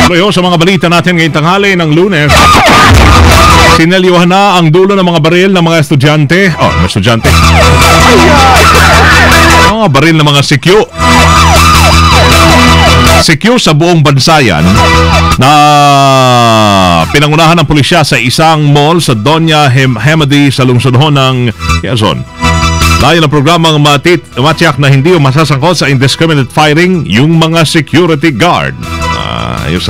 Tuloy sa mga balita natin ngayong tanghali ng Lunes. Sinaliwahan na ang dulo ng mga baril ng mga estudyante. Mga estudyante. Mga baril ng mga sikyo. Sikyo sa buong bansa yan na pinangunahan ng pulisya sa isang mall sa Doña Hamady sa lungsod ng Quezon. Layo ng programang matiyak na hindi masasangkot sa indiscriminate firing yung mga security guard. Ayos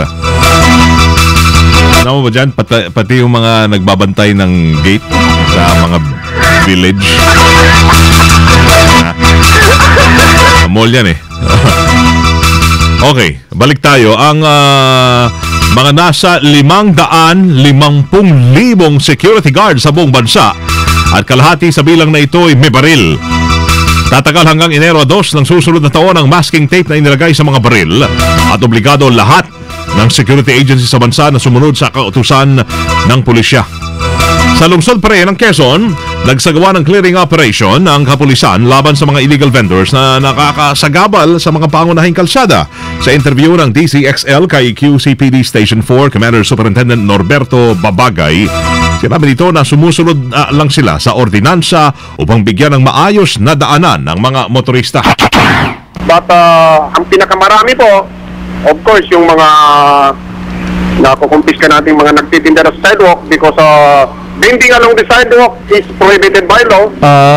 Ano mo ba dyan? Pati yung mga nagbabantay ng gate sa mga village. Mall yan Okay, balik tayo. Ang mga nasa 550,000 security guard sa buong bansa at kalahati sa bilang na ito ay may baril. Tatagal hanggang Enero 2 ng susunod na taon ang masking tape na inilagay sa mga baril at obligado lahat ng security agency sa bansa na sumunod sa kautusan ng pulisya. Sa lungsod pa rin ng Quezon, nagsagawa ng clearing operation ang kapulisan laban sa mga illegal vendors na nakakasagabal sa mga pangunahing kalsada. Sa interview ng DCXL kay QCPD Station 4 Commander Superintendent Norberto Babagay, sinabi nito na sumusunod lang sila sa ordinansa upang bigyan ng maayos na daanan ng mga motorista. But ang pinakamarami po, of course, yung mga nakukumpiska natin mga nagtitinda sa sidewalk because vending along the sidewalk is prohibited by law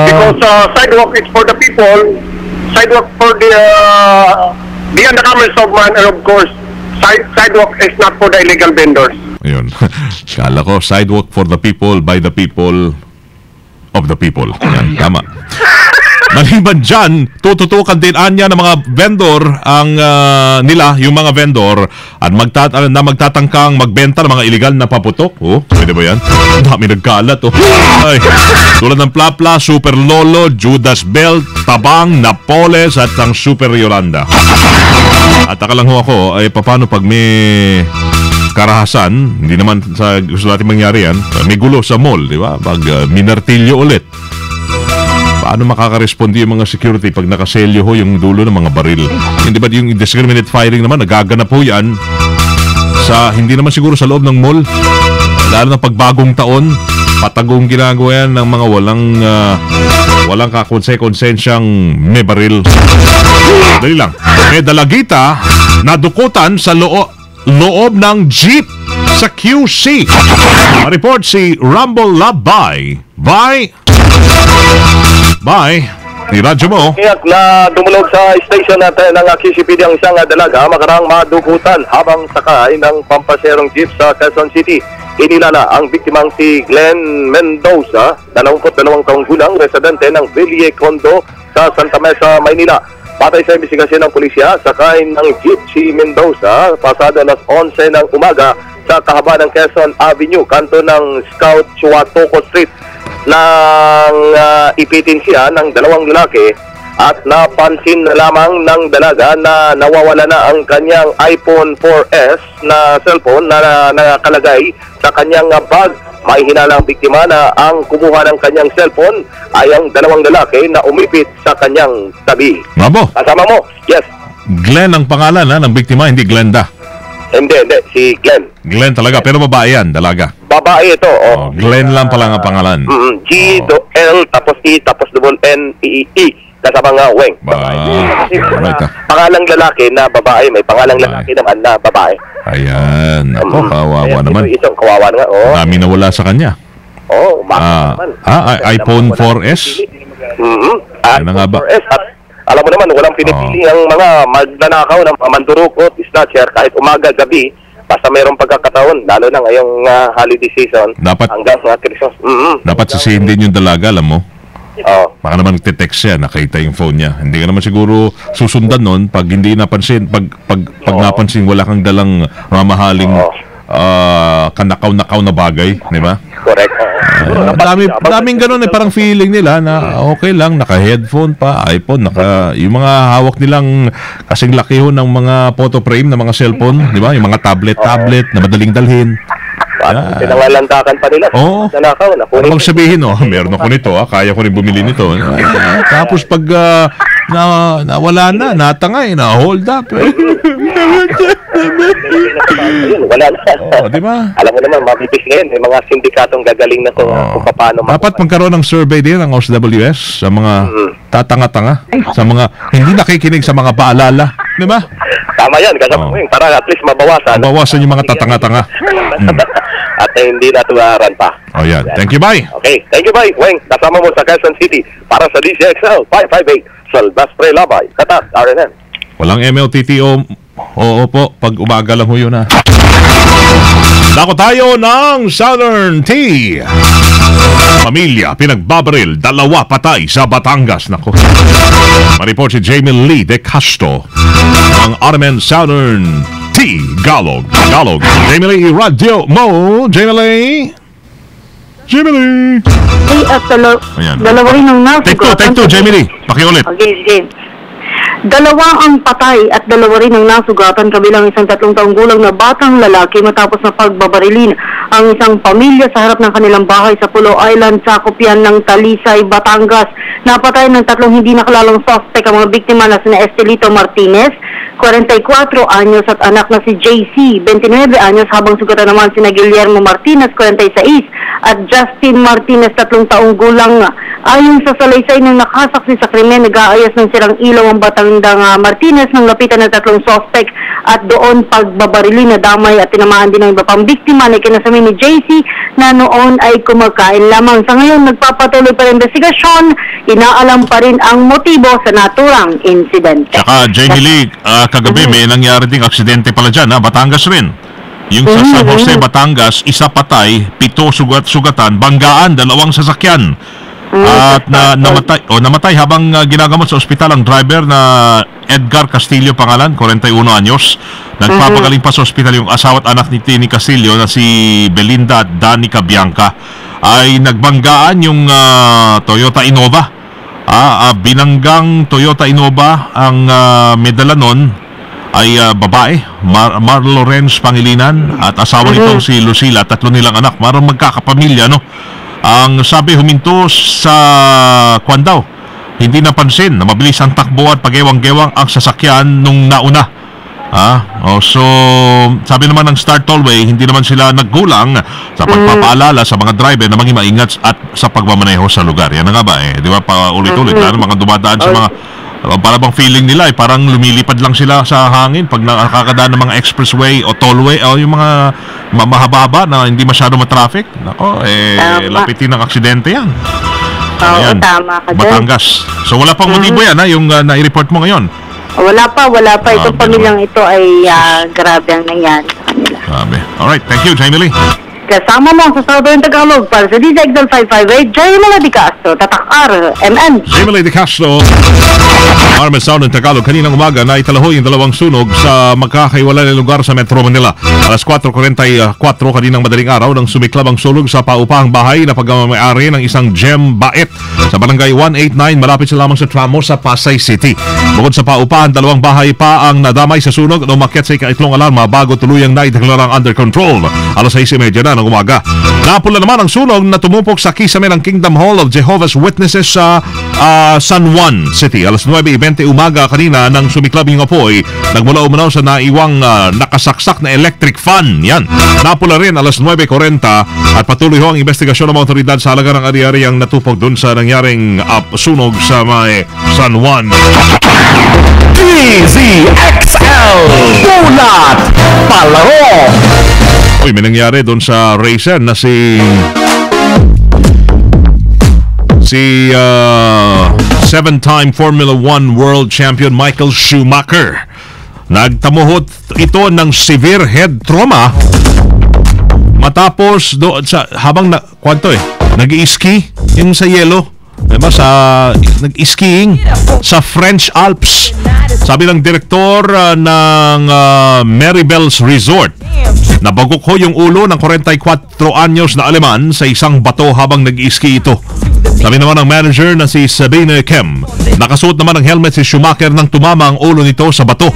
because sidewalk is for the people, sidewalk for the undercomers of man, and of course, sidewalk is not for the illegal vendors. Ayun. Kala ko, sidewalk for the people, by the people, of the people. Yan, tama. Maliban dyan, tututukan din anya ng mga vendor ang yung mga vendor at magtatangkang magbenta ng mga illegal na paputok. Pwede ba yan? Dami nagkalat. Ay, tulad ng Plapla, Super Lolo, Judas Belt, Tabang, Napoles at ang Super Yolanda. At akalang ako, ay paano pag may karahasan, hindi naman sa gusto natin mangyari yan, may gulo sa mall, di ba? Pag minartilyo ulit. Paano makakaresponde yung mga security pag nakaselyo ho yung dulo ng mga baril? Hindi ba yung indiscriminate firing naman, nagaganap po yan hindi naman siguro sa loob ng mall. Lalo na pagbagong taon, patagong ginagawa yan ng mga walang kakonsensyang may baril. Dali lang. May dalagita na dukutan sa loob ng jeep sa QC. Ma-report si Rumble Labay. Bye. Radyo mo. Iyak na dumulog sa station natin ng QCPD ang isang dalaga makarang madukutan habang sakay ng pampaserong jeep sa Quezon City. Inilala ang biktimang si Glenn Mendoza, 22 taong gulang, residente ng Ville Condo sa Santa Mesa, Maynila. Patay sa investigasyon ng pulisya, sakay ng jeep si Mendoza pasado alas 11 ng umaga sa kahaba ng Quezon Avenue, kanto ng Scout Chuatoco Street. Nang ipitin siya ng dalawang lalaki at napansin na lamang ng dalaga na nawawala na ang kanyang iPhone 4S na cellphone na nakalagay sa kanyang bag. May hinalang biktima na ang kumuha ng kanyang cellphone ay ang dalawang lalaki na umipit sa kanyang tabi. Mabo. Kasama mo? Yes. Glenn ang pangalan ng biktima, hindi Glenda. Hindi. Si Glenn. Glenn talaga, pero babae yan, dalaga. Babae ito. Glenn lang pala ang pangalan. G-L tapos E tapos double N-E-E. Kasama nga Weng. Pangalang lalaki na babae, may pangalang lalaki naman na babae. Ayan. Ako, kawawa naman. Ito, kawawa nga. Dami na wala sa kanya. Bakit naman? iPhone 4S? iPhone 4S. At alam mo naman, walang pinipili ang mga magnanakaw ng mandurukot, snatcher, kahit umaga, gabi, basta mayroong pagkakataon, lalo na ngayong holiday season, hanggang Christmas. Dapat sisihin din yung dalaga, alam mo? Baka naman nagte-text siya, nakita yung phone niya. Hindi ka naman siguro susundan nun pag hindi napansin, pag napansin, wala kang dalang mamahaling kanakaw-nakaw na bagay, di ba? Correct. Daming ganun parang feeling nila na okay lang, naka-headphone pa, iPhone, yung mga hawak nilang kasing laki ho ng mga photo frame ng mga cellphone, di ba? Yung mga tablet na madaling dalhin. Pinangalantakan pa nila. Nanakaw na. Ano bang sabihin, meron ako nito, kaya ko rin bumili nito. Tapos pag nawala na, natangay na, hold up. wala na. Di ba? Alam mo naman, mabibis ngayon. May mga sindikatong gagaling na to kung paano Dapat magkaroon ng survey din ng OSWS sa mga tatanga-tanga, sa mga hindi nakikinig sa mga paalala. Di ba? Tama yan, kasama mo yun, para at least mabawasan. Mabawasan yung mga tatanga-tanga. At hindi natuwaran pa. Oh, yan. Thank you, bye. Okay, thank you, bye. Weng, kasama mo sa Quezon City para sa DCXL 558 Salvastre Labay, Katas, RNN. Walang MLTTO. Oo po, pag umaga lang ho yun ha. Dako tayo ng Southern Tea. Pamilya, pinagbabaril, 2 patay sa Batangas. Nako. Ma-report si Jamie Lee de Castro ng Ottoman Southern Tea Galog. Jamie Lee, Radio Mo. Jamie Lee. Ay, at dalawa rin ang nasugat. Take two, Jamie Lee. Pakiulit. Okay, sige. 2 ang patay at 2 rin ang nasugatan kabilang isang 3 taong gulang na batang lalaki matapos na pagbabarilin ang isang pamilya sa harap ng kanilang bahay sa Pulo Island sa Kopyan ng Talisay, Batangas. Napatay ng 3 hindi nakalalang suspect ang mga biktima na sina Estelito Martinez, 44 anyos at anak na si JC, 29 anyos, habang sugatan naman sina Guillermo Martinez, 46 at Justin Martinez, 3 taong gulang. Ayon sa salaysay ng nakasaksi sa krimen, nag-aayos ng sirang ilaw ang Batandang Martinez nang lapitan ng 3 suspect at doon pagbabarili na damay at tinamaan din ng iba pang biktima na kinasami ni JC na noon ay kumakain lamang. Sa ngayon, nagpapatuloy pa rin investigasyon, inaalam pa rin ang motibo sa naturang insidente. Saka Jamie Lee, kagabi may nangyari ding aksidente pala dyan, Batangas rin. Yung sa San Jose, Batangas, 1 patay, 7 sugatan, banggaan, 2 sasakyan. At namatay habang ginagamot sa ospital ang driver na Edgar Castillo pangalan, 41 anyos. Nagpapagaling pa sa ospital yung asawa at anak ni Castillo na si Belinda at Danica Bianca. Ay nagbanggaan yung Toyota Innova. Binanggang Toyota Innova ang medala nun ay babae, Mar Lorenz Pangilinan at asawa nitong si Lucila, 3 nilang anak, marang magkakapamilya, no? Ang sabi, huminto sa kwan daw, hindi napansin na mabilis ang takbo at pagewang-gewang ang sasakyan nung nauna. So sabi naman ng Star Tollway, hindi naman sila naggulang sa pagpapaalala sa mga driver na maging maingat at sa pagmamaneho sa lugar. Yan na nga ba di ba, paulit-ulit mga dumadaan sa mga para bang feeling nila parang lumilipad lang sila sa hangin pag nakakadaan ng mga expressway o tollway o yung mga mahaba na hindi masyado matraffic. Nako, lapitin ng aksidente yan. Oo, tama ka dyan. Batangas. So wala pang motibo yan yung nai-report mo ngayon? Wala pa. Itong pamilyang ito ay grabe ang nangyari sa kanila. Grabe. Alright, thank you, Jamie Lee. Kasama mo sa Southern Tagalog para sa DZXL 558, Jamie Lee de Castro, Tatak RMN. Jamie Lee de Castro, Armed Southern Tagalog. Kaninang umaga na italahoy yung 2 sunog sa magkakaiwala na lugar sa Metro Manila. Alas 4:44 kaninang madaling araw nang sumiklab ang sulog sa paupahang bahay na pagmamayari ng isang Gem Bait sa barangay 189 malapit sa lamang sa tramo sa Pasay City. Bukod sa paupahan, 2 bahay pa ang nadamay sa sunog na umakyat sa ika-3 alarma bago tuluyang naideklarang under control. Alas 6:30 na ng umaga. Napula naman ang sunog na tumupok sa kisame ng Kingdom Hall of Jehovah's Witnesses sa San Juan City. Alas 9:20 umaga kanina nang sumiklab yung apoy, nagmula umanaw sa naiwang nakasaksak na electric fan. Yan. Napula rin alas 9:40 at patuloy ho ang investigasyon ng mga otoridad sa halaga ng ari-ariang natupok dun sa nangyaring sunog sa may San Juan. DZXL Bulat Palaro. Uy, may nangyari doon sa racer na si 7-time Formula 1 World Champion Michael Schumacher. Nagtamuhot ito ng severe head trauma matapos habang nag-i-ski yung sa yelo. Diba, nag-skiing sa French Alps. Sabi ng direktor ng Maribel's Resort, nabagok ho yung ulo ng 44 anyos na Aleman sa isang bato habang nag-ski ito. Sabi naman ng manager na si Sabine Kem, nakasuot naman ng helmet si Schumacher nang tumama ang ulo nito sa bato.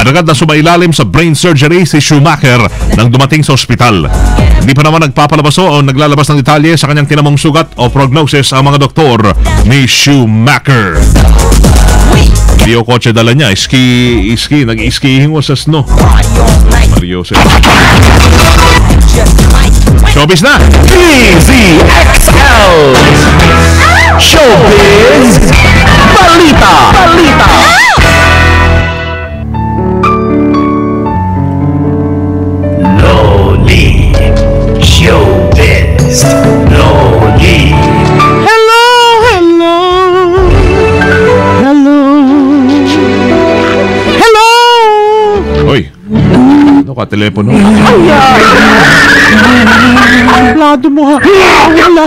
Agad na sumailalim sa brain surgery si Schumacher nang dumating sa ospital. Hindi pa naman nagpapalabas o naglalabas ng detalye sa kanyang tinamong sugat o prognosis ang mga doktor ni Schumacher. Hindi yung kotse dala niya. Nag-skiing mo sa snow. Mario Jose. Showbiz na! DZXL Showbiz Balita. Loli Showbiz Loli. Hoy! Ano ka, telepono? Lado mo ha. Wala.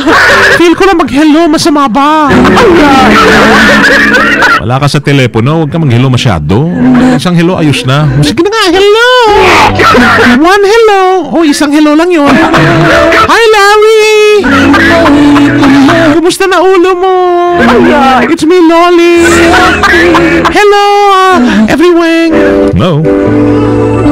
Feel ko na mag-hello. Masama ba? Wala ka sa telepono, huwag ka mag-hello masyado. Isang hello, ayos na. Sige na nga, hello. One hello. O, isang hello lang yun. Hi, Larry. Kumusta na ulo mo? It's me, Loli. Hello, everyone. No.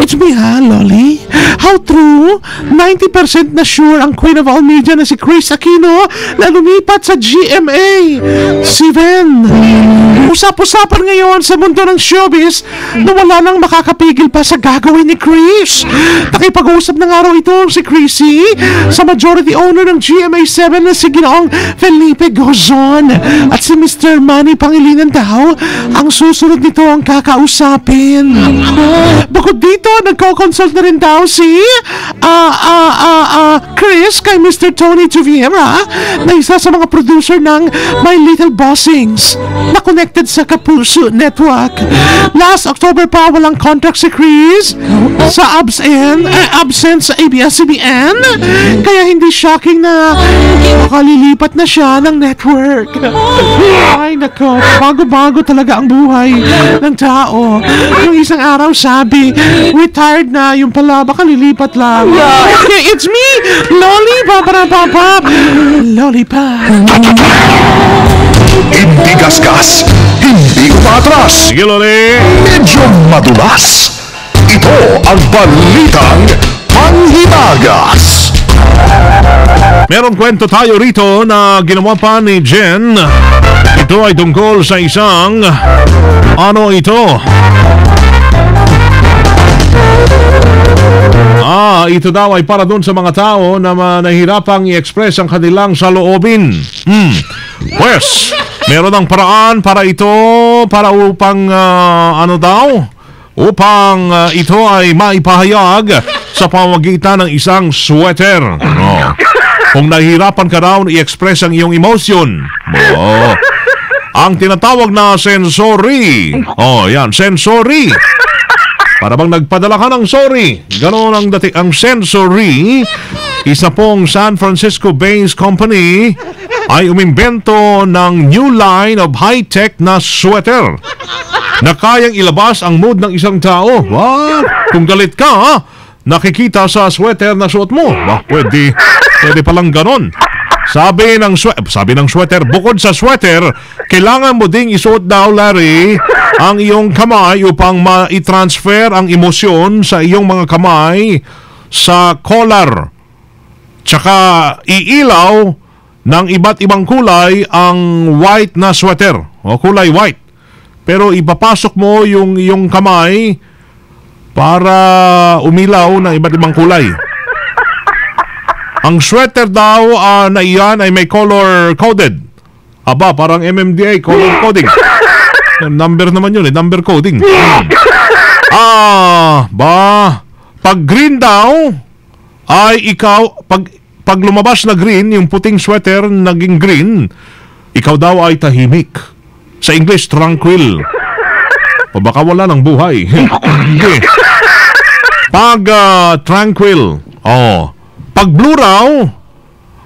It's me, ha, Loli? How true? 90% na sure ang queen of all media na si Chris Aquino na lumipat sa GMA 7. Usap-usapan ngayon sa mundo ng showbiz na wala nang makakapigil pa sa gagawin ni Chris. Nakipag-usap ng araw ito si Chrissy sa majority owner ng GMA 7 na si Ginoong Felipe Gozon. At si Mr. Manny Pangilinan daw ang susunod nito ang kakausapin. Bukod dito, nagko-consult na rin daw si Chris kay Mr. Tony Juviera na isa sa mga producer ng My Little Bossings na connected sa Kapuso Network. Last October pa walang contract si Chris sa absent sa ABS-CBN, kaya hindi shocking na makalilipat na siya ng network. Ay nako, bago-bago talaga ang buhay ng tao. Yung isang araw sabi retired na, yung pala baka lilipat lang. Okay, it's me, Loli Papapapap Lollipop. Hindi gasgas, hindi umatras, Sige, Loli. medyo madulas. Ito ang balitang panghimagas. Meron kwento tayo rito na ginawa pa ni Jen. Ito ay tungkol sa isang ito? Ito daw ay para dun sa mga tao na nahihirapang i-express ang kanilang saloobin. Pues, meron ang paraan para ito, para upang upang ito ay maipahayag sa pamamagitan ng isang sweater. Kung nahihirapan ka raw i-express ang iyong emotion, ang tinatawag na sensory. Yan, sensory. Para bang nagpadala ka ng sorry. Ganon ang ang sensory. Isa pong San Francisco-based company ay umimbento ng new line of high-tech na sweater na kayang ilabas ang mood ng isang tao. Kung galit ka, nakikita sa sweater na suot mo. Pwede palang ganon. Sabi ng sweater, bukod sa sweater, kailangan mo ding isuot daw, Larry, ang iyong kamay upang ma-transfer ang emosyon sa iyong mga kamay sa collar. Tsaka iilaw ng iba't ibang kulay ang white na sweater, o kulay white. Pero ipapasok mo yung iyong kamay para umilaw ng iba't ibang kulay. Ang sweater daw na iyan ay may color coded. Parang MMDA, color coding. Number naman yun number coding. Pag green daw, ay ikaw, pag lumabas na green, yung puting sweater naging green, ikaw daw ay tahimik. Sa English, tranquil. Baka wala ng buhay. Pag tranquil, pag blue raw,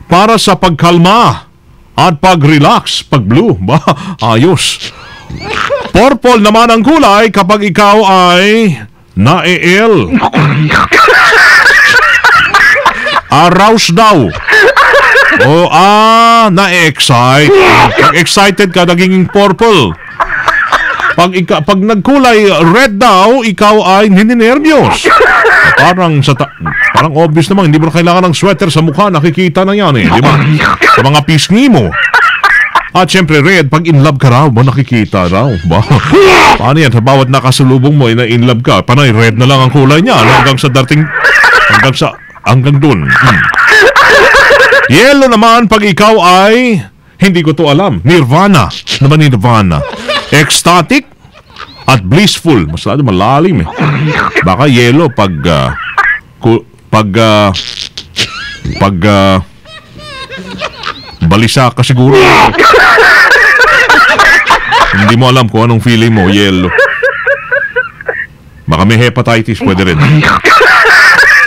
para sa pagkalma. At pag-relax, pag blue, ayos. Purple naman ang kulay kapag ikaw ay na-e-ill. Aroused daw. Na-excite. Pag excited ka, naging purple. Pag nagkulay red daw, ikaw ay nininervyos. Parang obvious naman, hindi mo na kailangan ng sweater sa mukha, nakikita na yan di ba? Sa mga pisngi mo. At syempre, Red, pag in love ka raw, nakikita raw. Ba? Paano yan? Sa bawat nakasalubong mo, na in love ka, panay red na lang ang kulay niya. Hanggang sa dating, hanggang dun. Yellow naman, pag ikaw ay, hindi ko to alam, Nirvana. Naman Nirvana. Ecstatic at blissful. Masyado malalim eh. Baka yellow pag, balisa ka siguro. Hindi mo alam kung anong feeling mo, yellow. Baka may hepatitis, pwede rin.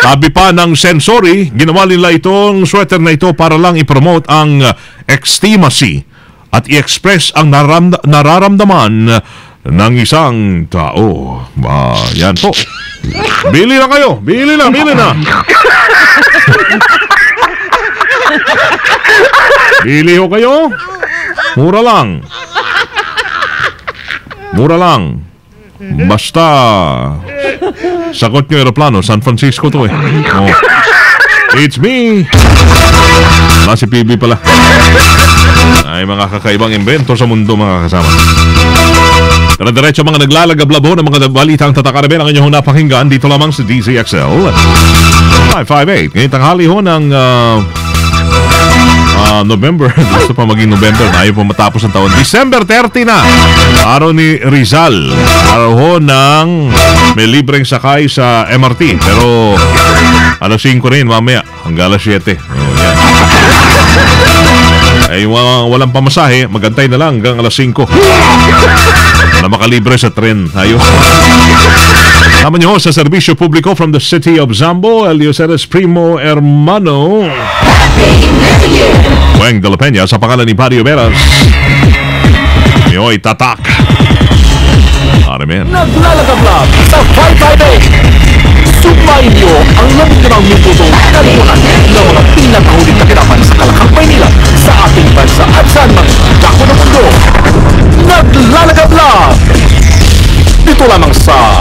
Sabi pa ng Sensory, ginawa nila itong sweater na ito para lang i-promote ang ecstasy at i-express ang nararamdaman ng isang tao. Yan po. Bili na kayo. Bili na. Bili ho kayo. Mura lang. Basta sagot nyo aeroplano, San Francisco to eh. Oh. It's me. Wala si PB pala. Ay mga kakaibang invento sa mundo mga kasama. Diretso mga naglalagablabo ng mga balitang tatakarabi ang inyong napakinggan dito lamang sa DZXL 558. Ngayon tanghali ho ng November. Gusto pa maging November na ayaw pa matapos ang taon. December 30 na. Araw ni Rizal. Araw ho ng may libreng sakay sa MRT. Pero alas 5 rin mamaya. Hanggang alas 7. Yan. Ay walang pamasahe. Magantay na lang hanggang alas 5. Na makalibre sa tren. Ayos. Sama niyo ho sa serbisyo publiko from the city of Zambo, Eleuseres Primo Hermano Weng de la Peña sa pangalan ni Mario Veras. Niyo'y tatak. Amen. Naglalagablab sa 558. Sumayin niyo ang 15 minutong kalimutan ng mga pinakahuling kaganapan sa Kalakang Maynila sa ating bansa at saan mang dako ng mundo. Naglalagablab! Dito lamang sa